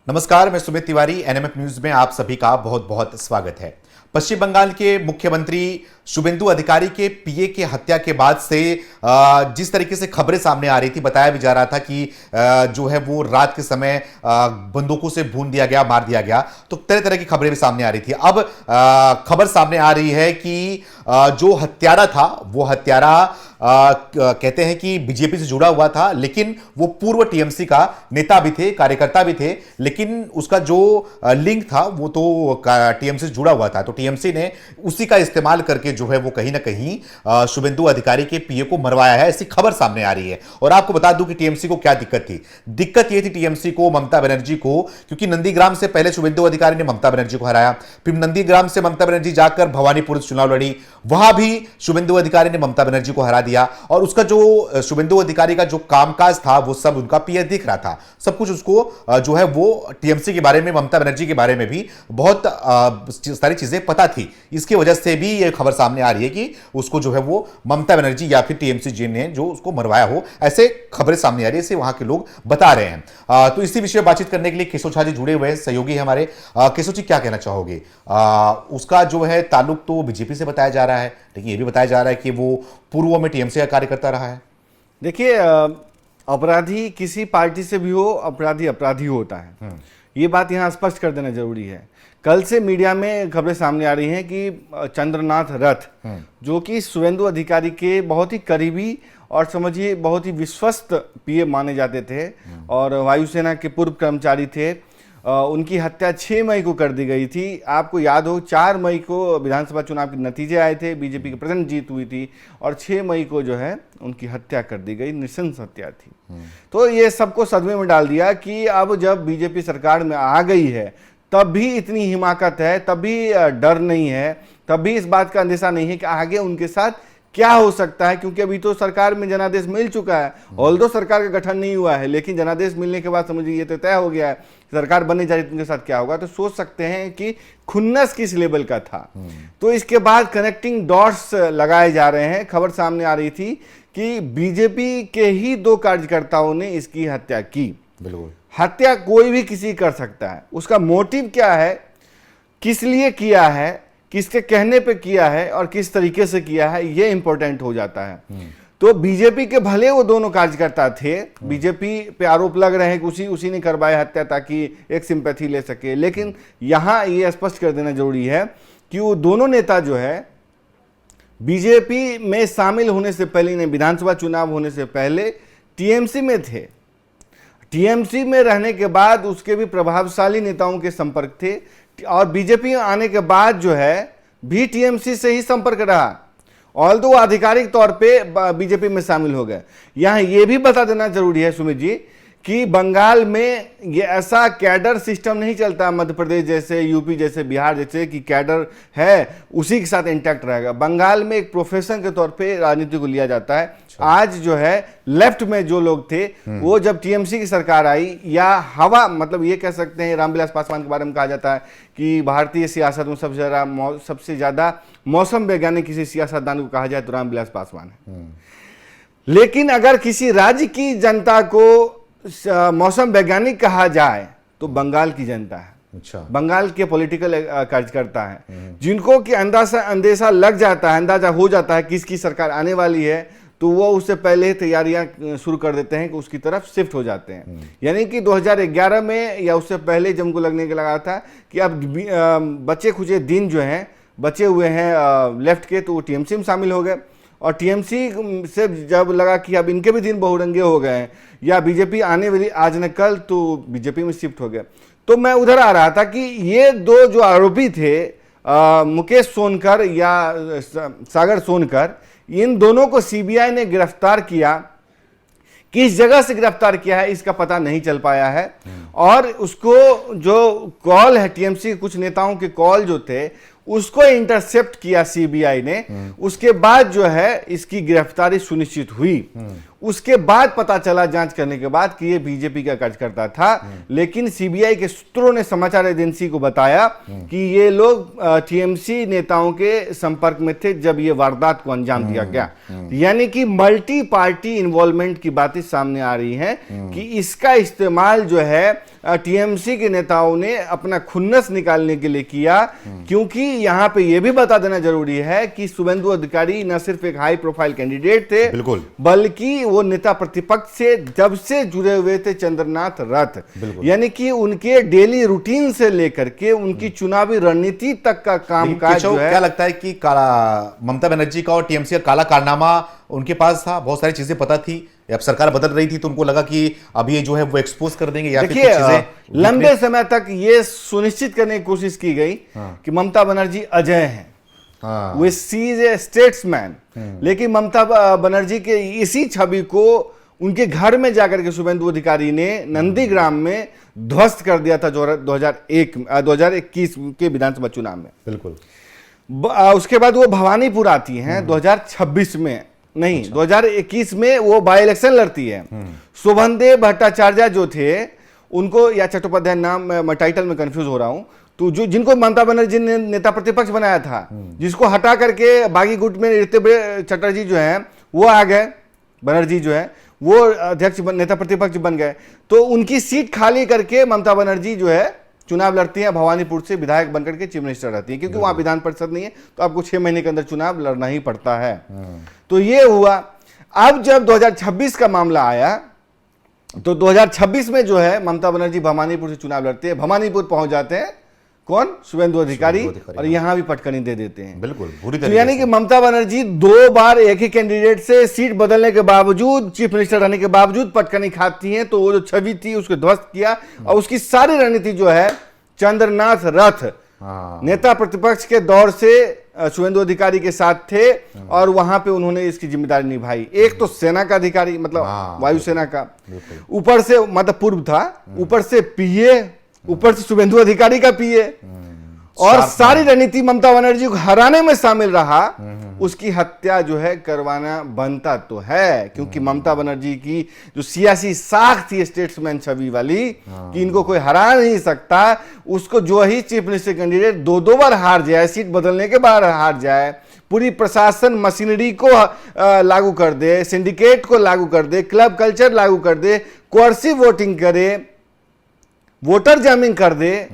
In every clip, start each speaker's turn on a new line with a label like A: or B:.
A: नमस्कार, मैं Sumit Tiwari. NMF news में आप सभी का बहुत बहुत स्वागत है। पश्चिम बंगाल के मुख्यमंत्री शुभेंदु अधिकारी के पीए के हत्या के बाद से जिस तरीके से खबरें सामने आ रही थी, बताया भी जा रहा था कि जो है वो रात के समय बंदूकों से भून दिया गया, मार दिया गया। तो तरह तरह की खबरें भी सामने आ रही थी। अब खबर सामने आ रही है कि जो हत्यारा था वो हत्यारा कहते हैं कि बीजेपी से जुड़ा हुआ था, लेकिन वो पूर्व टीएमसी का नेता भी थे, कार्यकर्ता भी थे, लेकिन उसका जो लिंक था वो तो टीएमसी से जुड़ा हुआ था। तो टीएमसी ने उसी का इस्तेमाल करके जो है वो कहीं ना कहीं शुभेंदु अधिकारी के पीए को मरवाया है, ऐसी खबर सामने आ रही है। और आपको बता दूं कि टीएमसी को क्या दिक्कत थी। दिक्कत यह थी टीएमसी को, ममता बनर्जी को, क्योंकि नंदीग्राम से पहले शुभेंदु अधिकारी ने ममता बनर्जी को हराया, फिर नंदीग्राम से ममता बनर्जी जाकर भवानीपुर चुनाव लड़ी, वहां भी शुभेंदु अधिकारी ने ममता बनर्जी को हरा दिया। और उसका जो शुभेंदु अधिकारी का जो कामकाज था वो सब उनका पीए दिख रहा था, सब कुछ उसको जो है वो टीएमसी के बारे में, ममता बनर्जी के बारे में भी बहुत सारी चीजें पता थी। इसकी वजह से भी यह खबर सामने आ रही है कि उसको जो है वो ममता बनर्जी या फिर टीएमसी जी ने जो उसको मरवाया हो, ऐसे खबरें सामने आ रही है, ऐसे वहां के लोग बता रहे हैं। तो इसी विषय में बातचीत करने के लिए केशव झा जी जुड़े हुए हैं, सहयोगी है हमारे। केशव जी, क्या कहना चाहोगे? उसका जो है ताल्लुक तो बीजेपी से बताया जा रहा है, लेकिन यह भी बताया जा रहा है कि वो पूर्व में टीएमसी का कार्यकर्ता रहा है।
B: देखिए, अपराधी किसी पार्टी से भी हो, अपराधी अपराधी होता है, ये बात यहाँ स्पष्ट कर देना जरूरी है। कल से मीडिया में खबरें सामने आ रही हैं कि चंद्रनाथ रथ, जो कि शुभेंदु अधिकारी के बहुत ही करीबी और समझिए बहुत ही विश्वस्त पीए माने जाते थे और वायुसेना के पूर्व कर्मचारी थे, उनकी हत्या 6 मई को कर दी गई थी। आपको याद हो 4 मई को विधानसभा चुनाव के नतीजे आए थे, बीजेपी की प्रचंड जीत हुई थी और 6 मई को जो है उनकी हत्या कर दी गई, नृशंस हत्या थी। तो ये सबको सदमे में डाल दिया कि अब जब बीजेपी सरकार में आ गई है तब भी इतनी हिमाकत है, तब भी डर नहीं है, तब भी इस बात का अंदेशा नहीं है कि आगे उनके साथ क्या हो सकता है, क्योंकि अभी तो सरकार में जनादेश मिल चुका है। ऑल्दो सरकार का गठन नहीं हुआ है, लेकिन जनादेश मिलने के बाद समझिए ये तो तय हो गया है सरकार बनने जा रही है, उनके साथ क्या होगा। तो सोच सकते हैं कि खुन्नस किस लेवल का था। तो इसके बाद कनेक्टिंग डॉट्स लगाए जा रहे हैं। खबर सामने आ रही थी कि बीजेपी के ही 2 कार्यकर्ताओं ने इसकी हत्या की।
A: बिल्कुल,
B: हत्या कोई भी किसी कर सकता है, उसका मोटिव क्या है, किस लिए किया है, किसके कहने पे किया है और किस तरीके से किया है, ये इंपॉर्टेंट हो जाता है। तो बीजेपी के भले वो दोनों कार्यकर्ता थे, बीजेपी पे आरोप लग रहे हैं कि उसी ने करवाया हत्या ताकि एक सिंपैथी ले सके, लेकिन यहां ये स्पष्ट कर देना जरूरी है कि वो दोनों नेता जो है बीजेपी में शामिल होने से पहले, विधानसभा चुनाव होने से पहले टीएमसी में थे। टीएमसी में रहने के बाद उसके भी प्रभावशाली नेताओं के संपर्क थे और बीजेपी आने के बाद जो है भी टीएमसी से ही संपर्क रहा, ऑल्दो आधिकारिक तौर पे बीजेपी में शामिल हो गए। यहां यह भी बता देना जरूरी है सुमित जी कि बंगाल में ये ऐसा कैडर सिस्टम नहीं चलता, मध्य प्रदेश जैसे, यूपी जैसे, बिहार जैसे कि कैडर है उसी के साथ इंटैक्ट रहेगा। बंगाल में एक प्रोफेशन के तौर पे राजनीति को लिया जाता है। आज जो है लेफ्ट में जो लोग थे वो जब टीएमसी की सरकार आई, या हवा, मतलब ये कह सकते हैं, रामविलास पासवान के बारे में कहा जाता है कि भारतीय सियासत में सबसे ज्यादा मौसम वैज्ञानिक किसी सियासतदान को कहा जाए तो रामविलास पासवान है। लेकिन अगर किसी राज्य की जनता को मौसम वैज्ञानिक कहा जाए तो बंगाल की जनता है।
A: अच्छा,
B: बंगाल के पॉलिटिकल कार्यकर्ता हैं जिनको कि अंदेशा लग जाता है, अंदाजा हो जाता है किसकी सरकार आने वाली है, तो वो उससे पहले तैयारियां शुरू कर देते हैं कि उसकी तरफ शिफ्ट हो जाते हैं। यानी कि 2011 में या उससे पहले जब उनको लगने के लगा था कि अब बचे खुचे दिन जो हैं बचे हुए हैं लेफ्ट के, तो वो टीएमसी में शामिल हो गए और टीएमसी से जब लगा कि अब इनके भी दिन बहुरंगे हो गए हैं या बीजेपी आने वाली आज न कल, तो बीजेपी में शिफ्ट हो गए। तो मैं उधर आ रहा था कि ये 2 जो आरोपी थे, मुकेश सोनकर या सागर सोनकर, इन दोनों को सीबीआई ने गिरफ्तार किया। किस जगह से गिरफ्तार किया है इसका पता नहीं चल पाया है और उसको जो कॉल है, टीएमसी के कुछ नेताओं के कॉल जो थे उसको इंटरसेप्ट किया सीबीआई ने। उसके बाद जो है इसकी गिरफ्तारी सुनिश्चित हुई। उसके बाद पता चला जांच करने के बाद कि ये बीजेपी का कार्यकर्ता था। लेकिन सीबीआई के सूत्रों ने समाचार एजेंसी को बताया कि ये लोग टीएमसी नेताओं के संपर्क में थे जब ये वारदात को अंजाम दिया गया। यानी कि मल्टी पार्टी इन्वॉल्वमेंट की बातें सामने आ रही हैं कि इसका इस्तेमाल जो है टीएमसी के नेताओं ने अपना खुन्नस निकालने के लिए किया। क्योंकि यहां पे यह भी बता देना जरूरी है कि शुभेंदु अधिकारी न सिर्फ एक हाई प्रोफाइल कैंडिडेट थे,
A: बिल्कुल,
B: बल्कि वो नेता प्रतिपक्ष से जब से जुड़े हुए थे चंद्रनाथ रथ। यानी कि उनके डेली रूटीन से लेकर के उनकी चुनावी रणनीति तक का कामकाज जो है।
A: क्या लगता है कि ममता बनर्जी का और टीएमसी का काला कारनामा उनके पास था, बहुत सारी चीजें पता थी, अब सरकार बदल रही थी तो उनको लगा कि अब ये जो है वो एक्सपोज कर देंगे या फिर कुछ चीजें
B: लंबे समय तक ये सुनिश्चित करने की कोशिश की गई कि ममता बनर्जी अजय हैं, वो सी इज ए स्टेट्समैन। लेकिन ममता बनर्जी के इसी छवि को उनके घर में जाकर के शुभेंदु अधिकारी ने नंदीग्राम में ध्वस्त कर दिया था 2021 के विधानसभा चुनाव में।
A: बिल्कुल।
B: उसके बाद वो भवानीपुर आती हैं 2026 में, नहीं 2021 में वो बाई इलेक्शन लड़ती है। शोभनदेव भट्टाचार्य जो थे उनको, या चट्टोपाध्याय नाम टाइटल में कंफ्यूज हो रहा हूं, तो जो जिनको ममता बनर्जी ने नेता प्रतिपक्ष बनाया था, जिसको हटा करके बागी गुट में ऋतव्य चटर्जी जो है वो आ गए, बनर्जी जो है वो अध्यक्ष नेता प्रतिपक्ष बन गए। तो उनकी सीट खाली करके ममता बनर्जी जो है चुनाव लड़ती हैं, भवानीपुर से विधायक बनकर के चीफ मिनिस्टर रहती है, क्योंकि वहां विधान परिषद नहीं है तो आपको 6 महीने के अंदर चुनाव लड़ना ही पड़ता है। तो ये हुआ। अब जब 2026 का मामला आया तो 2026 में जो है ममता बनर्जी भवानीपुर से चुनाव लड़ते हैं, भवानीपुर पहुंच जाते हैं कौन, शुभेंदु अधिकारी, और यहां भी पटकनी दे देते हैं।
A: बिल्कुल, पूरी
B: तो यानी कि ममता बनर्जी 2 बार एक ही कैंडिडेट से सीट बदलने के बावजूद, चीफ मिनिस्टर रहने के बावजूद पटकनी खाती हैं। तो वो जो छवि थी उसको ध्वस्त किया और उसकी सारी रणनीति जो है चंद्रनाथ रथ नेता प्रतिपक्ष के दौर से शुभेंदु अधिकारी के साथ थे और वहां पे उन्होंने इसकी जिम्मेदारी निभाई। एक तो सेना का अधिकारी, मतलब वायुसेना का, ऊपर से मतलब पूर्व था, ऊपर से पीए, ऊपर से शुभेंदु अधिकारी का पीए, और सारी रणनीति ममता बनर्जी को हराने में शामिल रहा। उसकी हत्या जो है करवाना बनता तो है, क्योंकि ममता बनर्जी की जो सियासी साख थी स्टेट्समैन छवि वाली कि इनको कोई हरा नहीं सकता, उसको जो ही चीफ मिनिस्टर कैंडिडेट 2 बार हार जाए, सीट बदलने के बाद हार जाए, पूरी प्रशासन मशीनरी को लागू कर दे, सिंडिकेट को लागू कर दे, क्लब कल्चर लागू कर दे, कोर्सिव वोटिंग करे, वोटर जैमिंग कर दे,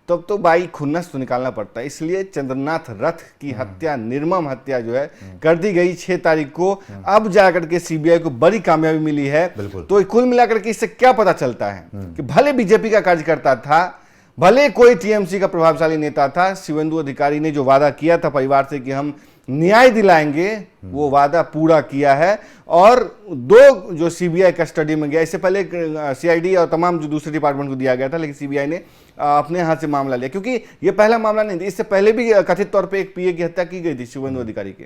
B: तब तो भाई खुन्नस तो निकालना पड़ता है। इसलिए चंद्रनाथ रथ की हत्या, निर्मम हत्या जो है कर दी गई 6 तारीख को। अब जाकर के सीबीआई को बड़ी कामयाबी मिली है। तो कुल मिलाकर के इससे क्या पता चलता है कि भले बीजेपी का कार्यकर्ता था, भले कोई टीएमसी का प्रभावशाली नेता था, शुभेंदु अधिकारी ने जो वादा किया था परिवार से कि हम न्याय दिलाएंगे, वो वादा पूरा किया है। और 2 जो सीबीआई कस्टडी में गया, इससे पहले सीआईडी और तमाम जो दूसरे डिपार्टमेंट को दिया गया था, लेकिन सीबीआई ने अपने हाथ से मामला लिया, क्योंकि ये पहला मामला नहीं था। इससे पहले भी कथित तौर पे एक पीए की हत्या की गई थी शुभेंदु अधिकारी के।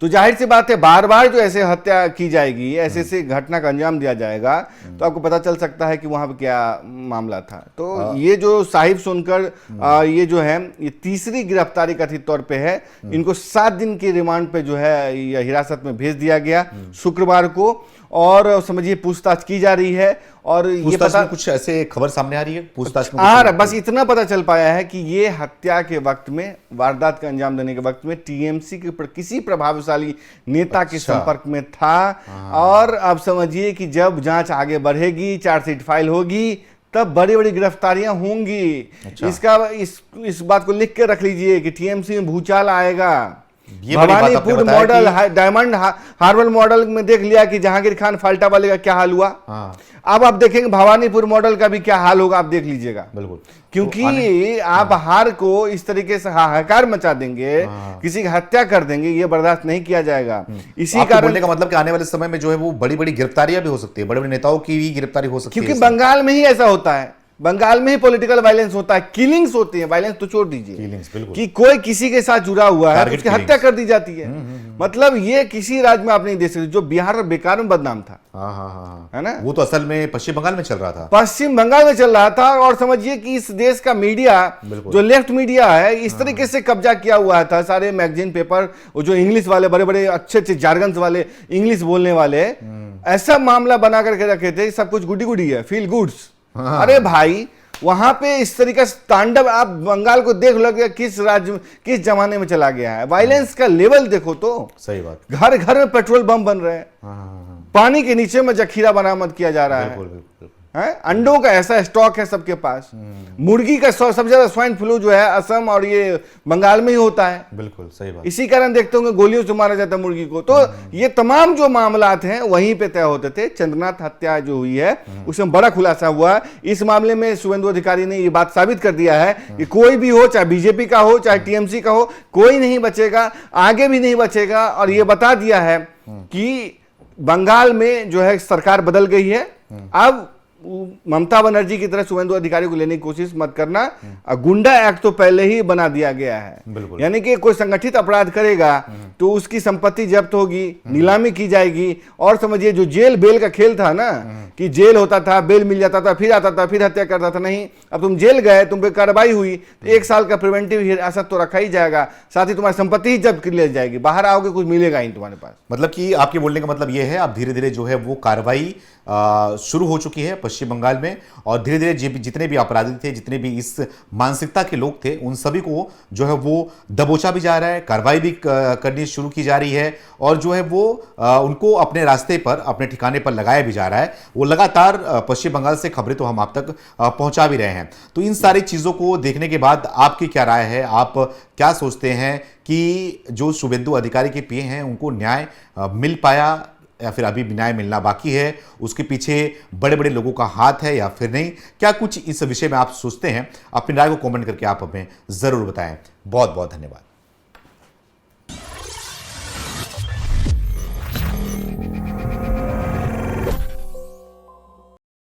B: तो जाहिर सी बात है, बार बार जो ऐसे हत्या की जाएगी, ऐसे ऐसे घटना का अंजाम दिया जाएगा, तो आपको पता चल सकता है कि वहां पे क्या मामला था। तो ये जो साहिब सुनकर ये जो है ये तीसरी गिरफ्तारी कथित तौर पे है। इनको 7 दिन की रिमांड पे जो है हिरासत में भेज दिया गया शुक्रवार को, और समझिए पूछताछ की जा रही है। और ये पता
A: कुछ ऐसे खबर सामने आ रही है, पूछताछ में
B: बस इतना पता चल पाया है कि ये हत्या के वक्त में, वारदात का अंजाम देने के वक्त में टीएमसी के किसी प्रभावशाली नेता के संपर्क में था। और अब समझिए कि जब जांच आगे बढ़ेगी, चार्जशीट फाइल होगी, तब बड़ी बड़ी गिरफ्तारियां होंगी। इसका इस बात को लिख के रख लीजिए कि टीएमसी में भूचाल आएगा। भवानीपुर मॉडल, डायमंड हार्बर मॉडल में देख लिया कि जहांगीर खान फाल्टा वाले का क्या हाल हुआ। अब आप देखेंगे भवानीपुर मॉडल का भी क्या हाल होगा, आप देख लीजिएगा। बिल्कुल, क्योंकि आप हार को इस तरीके से हाहाकार मचा देंगे, किसी की हत्या कर देंगे, ये बर्दाश्त नहीं किया जाएगा। इसी कारण
A: बोलने का मतलब कि आने वाले समय में जो है वो बड़ी बड़ी गिरफ्तारियां भी हो सकती है, बड़े बड़े नेताओं की भी गिरफ्तारी हो सकती है,
B: क्योंकि बंगाल में ही ऐसा होता है। बंगाल में ही पॉलिटिकल वायलेंस होता है, किलिंग्स होती हैं, वायलेंस तो छोड़ दीजिए,
A: Killings, बिल्कुल।
B: कि कोई किसी के साथ जुड़ा हुआ है तो
A: Target
B: उसकी हत्या
A: killings।
B: कर दी जाती है। मतलब ये किसी राज्य में आप नहीं देख सकते। जो बिहार और बेकार में बदनाम था,
A: हाँ हाँ हाँ,
B: है ना,
A: वो तो असल में पश्चिम बंगाल में चल रहा था।
B: पश्चिम बंगाल में चल रहा था। और समझिए कि इस देश का मीडिया, जो लेफ्ट मीडिया है, इस तरीके से कब्जा किया हुआ था। सारे मैगजीन पेपर, वो जो इंग्लिश वाले बड़े बड़े अच्छे अच्छे जार्गन्स वाले इंग्लिश बोलने वाले, ऐसा मामला बना करके रखे थे, सब कुछ गुडी गुडी है, फील गुड्स। अरे भाई, वहां पे इस तरीके से तांडव, आप बंगाल को देख लो कि किस राज्य में, किस जमाने में चला गया है। वायलेंस का लेवल देखो तो,
A: सही बात।
B: घर घर में पेट्रोल बम बन रहे हैं, पानी के नीचे में जखीरा बरामद किया जा रहा है,
A: बिल्कुल बिल्कुल।
B: है? अंडों का ऐसा स्टॉक है सबके पास। मुर्गी का सबसे ज्यादा स्वाइन फ्लू जो है असम और ये बंगाल में ही होता है।
A: बिल्कुल सही बात।
B: इसी कारण देखते होंगे गोलियों से मारा जाता है मुर्गी को। तो ये तमाम जो मामलात हैं वहीं पे तय होते थे। चंद्रनाथ हत्या जो हुई है उसमें बड़ा खुलासा हुआ। इस मामले में शुभेंदु अधिकारी ने ये बात साबित कर दिया है कि कोई भी हो, चाहे बीजेपी का हो, चाहे टीएमसी का हो, कोई नहीं बचेगा, आगे भी नहीं बचेगा। और ये बता दिया है कि बंगाल में जो है सरकार बदल गई है। अब ममता बनर्जी की तरह शुभेंदु अधिकारी को लेने की कोशिश मत करना। गुंडा एक्ट तो पहले ही बना दिया गया है, यानी कि कोई संगठित अपराध करेगा तो उसकी संपत्ति जब्त होगी, नीलामी की जाएगी। और समझिए जो जेल बेल का खेल था ना, कि जेल होता था, बेल मिल जाता था, फिर आता था, फिर हत्या करता था, नहीं, अब तुम जेल गए, तुम पे कार्रवाई हुई तो 1 साल का प्रिवेंटिव हिरासत तो रखा ही जाएगा, साथ ही तुम्हारी संपत्ति ही जब्त कर ली जाएगी। बाहर आओगे कुछ मिलेगा ही तुम्हारे पास।
A: मतलब कि आपके बोलने का मतलब यह है, अब धीरे धीरे जो है वो कार्रवाई शुरू हो चुकी है पश्चिम बंगाल में, और धीरे धीरे जितने भी अपराधी थे, जितने भी इस मानसिकता के लोग थे, उन सभी को जो है वो दबोचा भी जा रहा है, कार्रवाई भी करनी शुरू की जा रही है, और जो है वो उनको अपने रास्ते पर, अपने ठिकाने पर लगाया भी जा रहा है। वो लगातार पश्चिम बंगाल से खबरें तो हम आप तक पहुंचा भी रहे हैं। तो इन सारी चीज़ों को देखने के बाद आपकी क्या राय है? आप क्या सोचते हैं कि जो शुभेंदु अधिकारी के पीए हैं उनको न्याय मिल पाया, या फिर अभी न्याय मिलना बाकी है? उसके पीछे बड़े बड़े लोगों का हाथ है या फिर नहीं? क्या कुछ इस विषय में आप सोचते हैं? अपनी राय को कमेंट करके आप हमें ज़रूर बताएं। बहुत बहुत धन्यवाद।